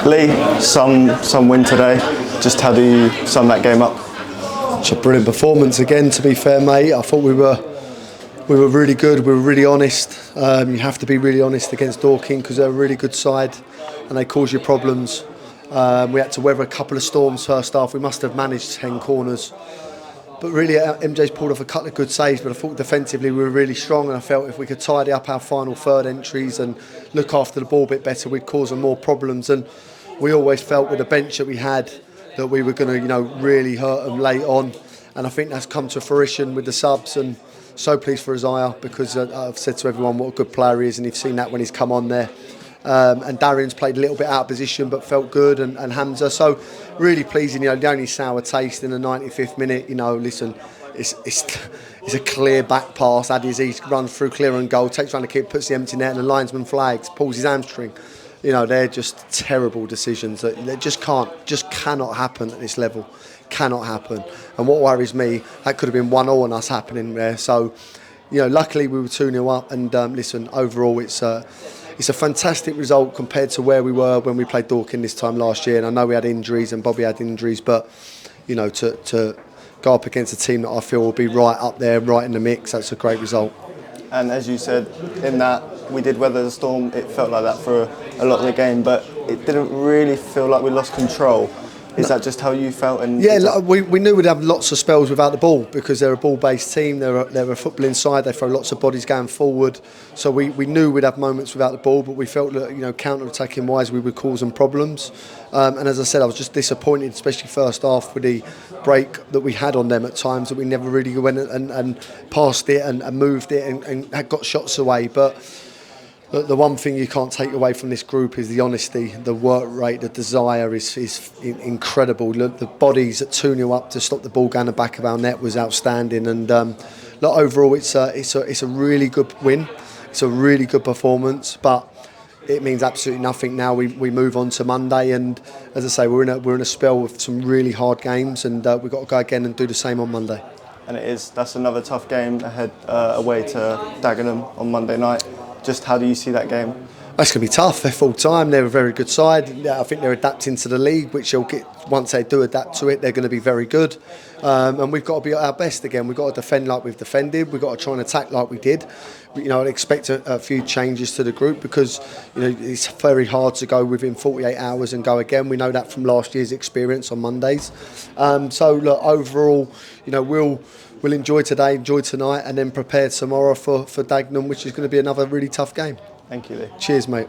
Lee, some win today. Just how do you sum that game up? It's a brilliant performance again, to be fair, mate. I thought we were really good, we were really honest. You have to be really honest against Dorking because they're a really good side and they cause you problems. We had to weather a couple of storms first half. We must have managed 10 corners. But really, MJ's pulled off a couple of good saves, but I thought defensively we were really strong, and I felt if we could tidy up our final third entries and look after the ball a bit better, we'd cause them more problems. And we always felt with the bench that we had that we were going to, really hurt them late on. And I think that's come to fruition with the subs, and so pleased for Isaiah because I've said to everyone what a good player he is, and you've seen that when he's come on there. And Darian's played a little bit out of position but felt good, and Hamza. So really pleasing, the only sour taste in the 95th minute, listen, it's a clear back pass. Aziz runs through clear and goal, takes round the keeper, puts the empty net, and the linesman flags, pulls his hamstring. They're just terrible decisions that just cannot happen at this level. Cannot happen. And what worries me, that could have been 1-1 on us happening there. So, luckily we were 2-0 up, and listen, overall it's a fantastic result compared to where we were when we played Dorking this time last year. And I know we had injuries and Bobby had injuries, but to go up against a team that I feel will be right up there, right in the mix, that's a great result. And as you said, in that we did weather the storm. It felt like that for a lot of the game, but it didn't really feel like we lost control. Is that just how you felt? And yeah, we knew we'd have lots of spells without the ball because they're a ball-based team. They're a footballing side. They throw lots of bodies going forward. So we knew we'd have moments without the ball, but we felt that counter-attacking wise we would cause them problems. And as I said, I was just disappointed, especially first half, with the break that we had on them at times, that we never really went and passed it and moved it and had got shots away. But the one thing you can't take away from this group is the honesty, the work rate, the desire is incredible. The bodies at 2-0 up to stop the ball going the back of our net was outstanding. And overall, it's a really good win. It's a really good performance, but it means absolutely nothing now. We move on to Monday, and as I say, we're in a spell with some really hard games, and we've got to go again and do the same on Monday. And that's another tough game ahead away to Dagenham on Monday night. Just how do you see that game? That's going to be tough. They're full time. They're a very good side. I think they're adapting to the league, which they'll get once they do adapt to it. They're going to be very good, and we've got to be at our best again. We've got to defend like we've defended. We've got to try and attack like we did. I'd expect a few changes to the group because it's very hard to go within 48 hours and go again. We know that from last year's experience on Mondays. So look, overall, we'll enjoy today, enjoy tonight, and then prepare tomorrow for Dagenham, which is going to be another really tough game. Thank you, Lee. Cheers, mate.